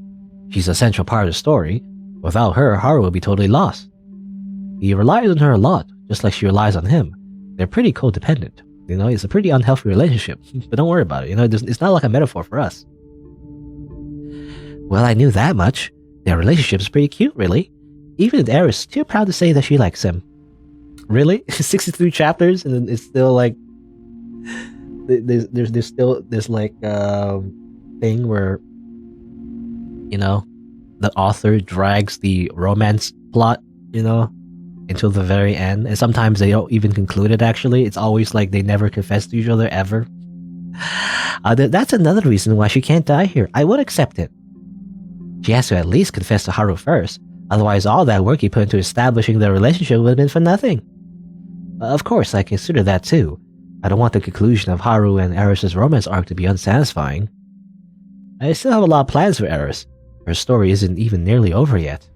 [SPEAKER 1] She's a central part of the story. Without her, Haru would be totally lost. He relies on her a lot, just like she relies on him. They're pretty codependent. It's a pretty unhealthy relationship. But don't worry about it. It's not like a metaphor for us. Well, I knew that much. Their relationship is pretty cute, really. Even if Eris is too proud to say that she likes him. Really? 63 chapters and then it's still like... There's still this like thing where, the author drags the romance plot, until the very end. And sometimes they don't even conclude it, actually. It's always like they never confess to each other, ever. That's another reason why she can't die here. I would accept it. She has to at least confess to Haru first. Otherwise, all that work he put into establishing their relationship would have been for nothing. Of course, I consider that too. I don't want the conclusion of Haru and Eris' romance arc to be unsatisfying. I still have a lot of plans for Eris. Her story isn't even nearly over yet.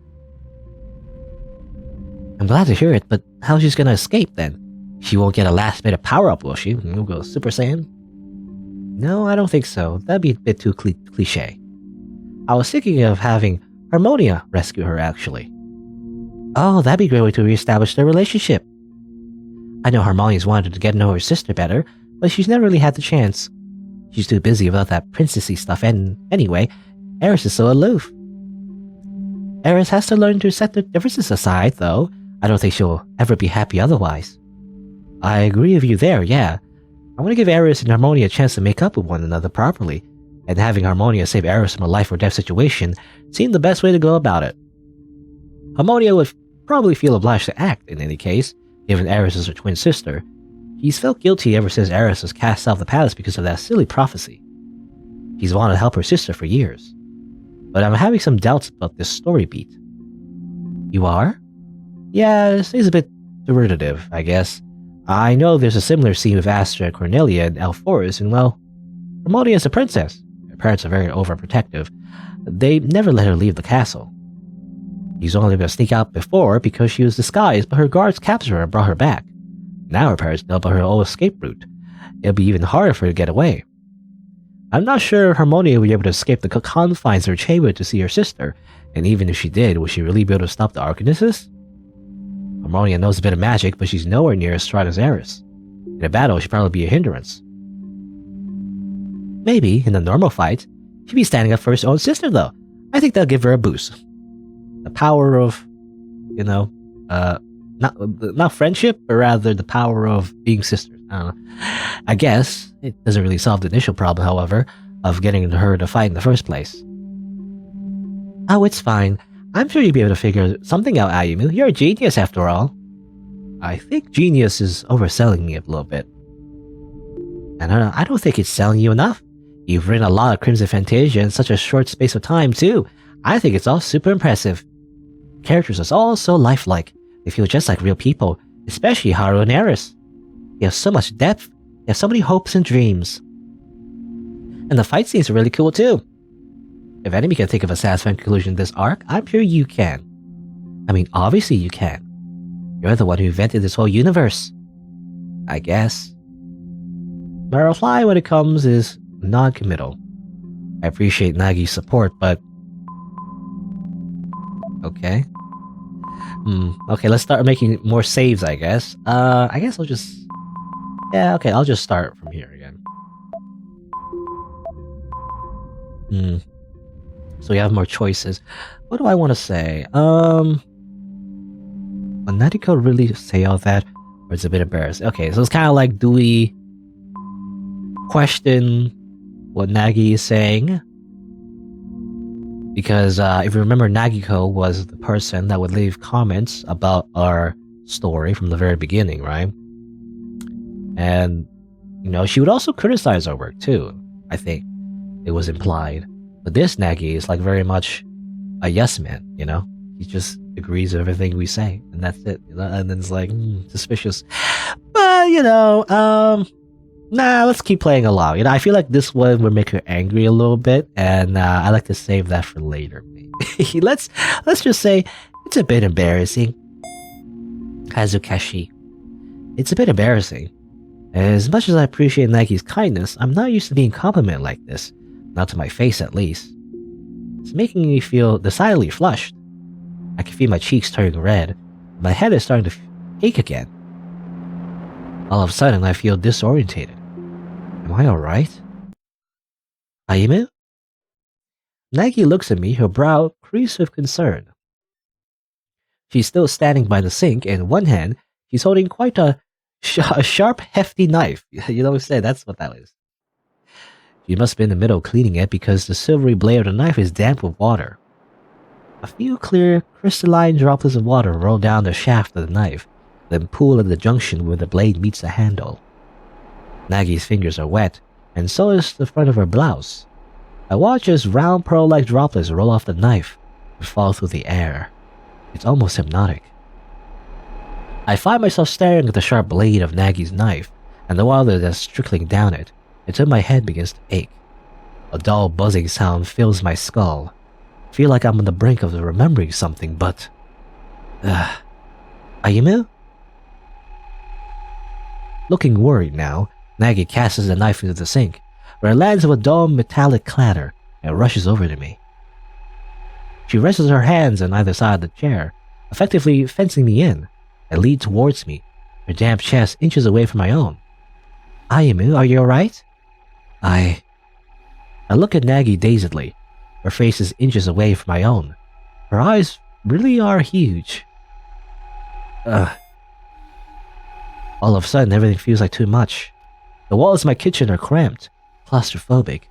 [SPEAKER 1] I'm glad to hear it, but how's she gonna escape then? She won't get a last-minute power-up, will she? We'll go Super Saiyan? No, I don't think so. That'd be a bit too cliche. I was thinking of having Harmonia rescue her, actually. Oh, that'd be a great way to reestablish their relationship. I know Harmonia's wanted to get to know her sister better, but she's never really had the chance. She's too busy with all that princessy stuff, and anyway, Eris is so aloof. Eris has to learn to set their differences aside, though. I don't think she'll ever be happy otherwise. I agree with you there, yeah. I want to give Eris and Harmonia a chance to make up with one another properly, and having Harmonia save Eris from a life or death situation seemed the best way to go about it. Harmonia would probably feel obliged to act in any case, given Eris is her twin sister. He's felt guilty ever since Eris was cast out of the palace because of that silly prophecy. He's wanted to help her sister for years. But I'm having some doubts about this story beat. You are? Yeah, it seems a bit derivative, I guess. I know there's a similar scene with Astra and Cornelia and Alforus, and well, Harmonia is a princess. Her parents are very overprotective. They never let her leave the castle. She's only been able to sneak out before because she was disguised, but her guards captured her and brought her back. Now her parents know about her old escape route. It'll be even harder for her to get away. I'm not sure Harmonia will be able to escape the confines of her chamber to see her sister, and even if she did, will she really be able to stop the Arcanesis? Harmonia knows a bit of magic, but she's nowhere near as strong as Eris. In a battle, she'd probably be a hindrance. Maybe, in a normal fight, she'd be standing up for her own sister, though. I think that'll give her a boost. The power of, not friendship, but rather the power of being sisters. I don't know. I guess it doesn't really solve the initial problem, however, of getting her to fight in the first place. Oh, it's fine. I'm sure you'll be able to figure something out, Ayumu. You're a genius, after all. I think genius is overselling me a little bit. And I don't think it's selling you enough. You've written a lot of Crimson Fantasia in such a short space of time, too. I think it's all super impressive. Characters are all so lifelike. They feel just like real people, especially Haru and Eris. They have so much depth. They have so many hopes and dreams. And the fight scenes are really cool, too. If anybody can think of a satisfying conclusion to this arc, I'm sure you can. I mean, obviously you can. You're the one who invented this whole universe. I guess. My reply when it comes is non-committal. I appreciate Nagi's support, but... Okay. Okay, let's start making more saves, I guess. I guess I'll just... Yeah, okay, I'll just start from here again. So we have more choices. What do I want to say? Will Nadiko really say all that? Or it's a bit embarrassing? Okay, so it's kind of like, do we question what Nagi is saying? Because if you remember, Nagiko was the person that would leave comments about our story from the very beginning, right? And, you know, she would also criticize our work too, I think it was implied. But this Nagi is like very much a yes man, you know? He just agrees with everything we say, and that's it. You know? And then it's like, suspicious. But, you know, nah, let's keep playing along. You know, I feel like this one would make her angry a little bit, and I like to save that for later. let's just say it's a bit embarrassing. Hazukashi. It's a bit embarrassing. As much as I appreciate Nagi's kindness, I'm not used to being complimented like this. Not to my face, at least. It's making me feel decidedly flushed. I can feel my cheeks turning red. My head is starting to ache again. All of a sudden, I feel disorientated. Am I alright? Aimu? Nagi looks at me, her brow creased with concern. She's still standing by the sink, and in one hand, she's holding quite a sharp, hefty knife. You know what I'm saying? That's what that is. She must be in the middle cleaning it because the silvery blade of the knife is damp with water. A few clear, crystalline droplets of water roll down the shaft of the knife, then pool at the junction where the blade meets the handle. Nagi's fingers are wet, and so is the front of her blouse. I watch as round pearl-like droplets roll off the knife and fall through the air. It's almost hypnotic. I find myself staring at the sharp blade of Nagi's knife and the water that's trickling down it, until my head begins to ache. A dull buzzing sound fills my skull. I feel like I'm on the brink of remembering something, but... Aimu? Looking worried now, Nagi casts the knife into the sink, where it lands with a dull metallic clatter and rushes over to me. She rests her hands on either side of the chair, effectively fencing me in, and leads towards me, her damp chest inches away from my own. Aimu, are you alright? I look at Nagi dazedly. Her face is inches away from my own. Her eyes really are huge. All of a sudden, everything feels like too much. The walls of my kitchen are cramped, claustrophobic.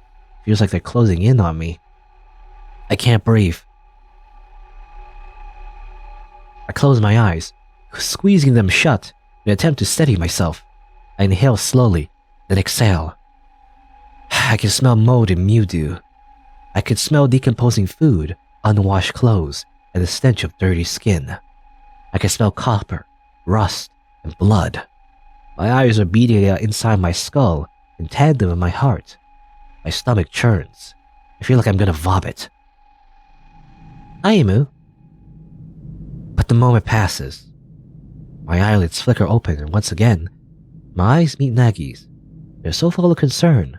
[SPEAKER 1] Feels like they're closing in on me. I can't breathe. I close my eyes, squeezing them shut in an attempt to steady myself. I inhale slowly, then exhale. I can smell mold and mildew. I could smell decomposing food, unwashed clothes, and the stench of dirty skin. I can smell copper, rust, and blood. My eyes are beating inside my skull, in tandem with my heart. My stomach churns. I feel like I'm gonna vomit. Aimu. But the moment passes. My eyelids flicker open, and once again, my eyes meet Nagi's. They're so full of concern,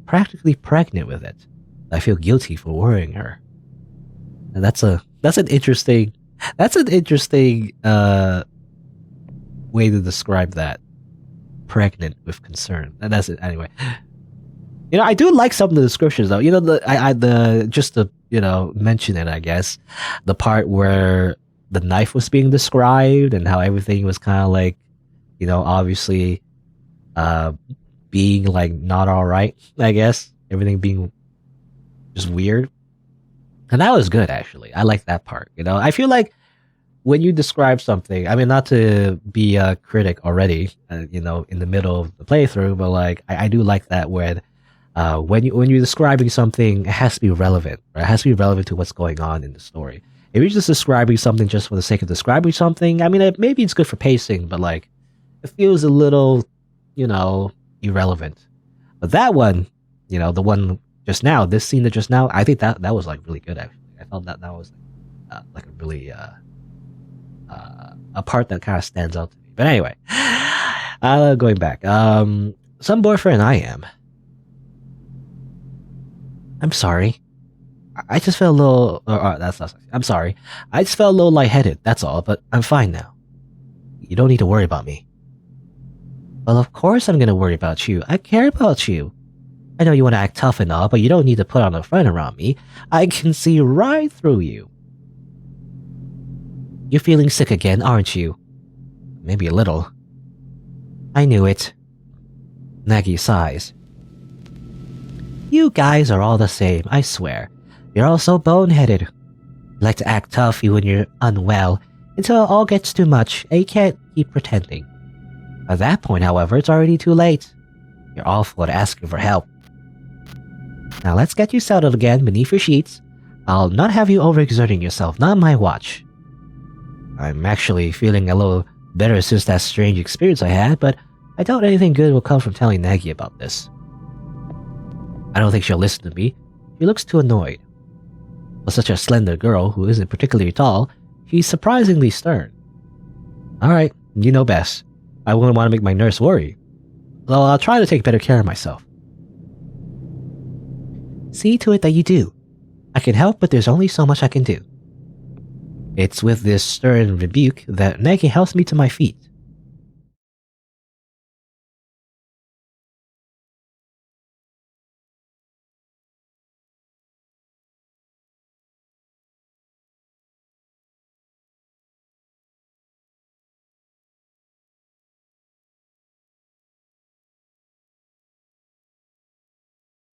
[SPEAKER 1] practically pregnant with it, that I feel guilty for worrying her. And that's an interesting way to describe that. Pregnant with concern. And that's it anyway. You know, I do like some of the descriptions though. You know, just to, you know, mention it, I guess. The part where the knife was being described and how everything was kind of like, you know, obviously being like not alright, I guess. Everything being just weird. And that was good, actually. I like that part. You know, I feel like when you describe something, I mean, not to be a critic already, you know, in the middle of the playthrough, but like, I do like that when you're describing something, it has to be relevant, right? It has to be relevant to what's going on in the story. If you're just describing something just for the sake of describing something, I mean, maybe it's good for pacing, but like, it feels a little, you know, irrelevant. But that one, you know, the one just now, this scene that just now, I think that was like really good, actually. I felt that was like a really a part that kind of stands out to me. But anyway, going back. Some boyfriend I am. I'm sorry. I just felt a little. That's not. I'm sorry. I just felt a little lightheaded. That's all. But I'm fine now. You don't need to worry about me. Well, of course I'm gonna worry about you. I care about you. I know you want to act tough and all, but you don't need to put on a front around me. I can see right through you. You're feeling sick again, aren't you? Maybe a little. I knew it. Nagi sighs. You guys are all the same, I swear. You're all so boneheaded. You like to act tough when you're unwell, until it all gets too much and you can't keep pretending. At that point, however, it's already too late. You're awful at asking for help. Now let's get you settled again beneath your sheets. I'll not have you overexerting yourself, not my watch. I'm actually feeling a little better since that strange experience I had, but I doubt anything good will come from telling Nagi about this. I don't think she'll listen to me. She looks too annoyed. For such a slender girl who isn't particularly tall, she's surprisingly stern. Alright, you know best. I wouldn't want to make my nurse worry. Though I'll try to take better care of myself. See to it that you do. I can help, but there's only so much I can do. It's with this stern rebuke that Nagi helps me to my feet.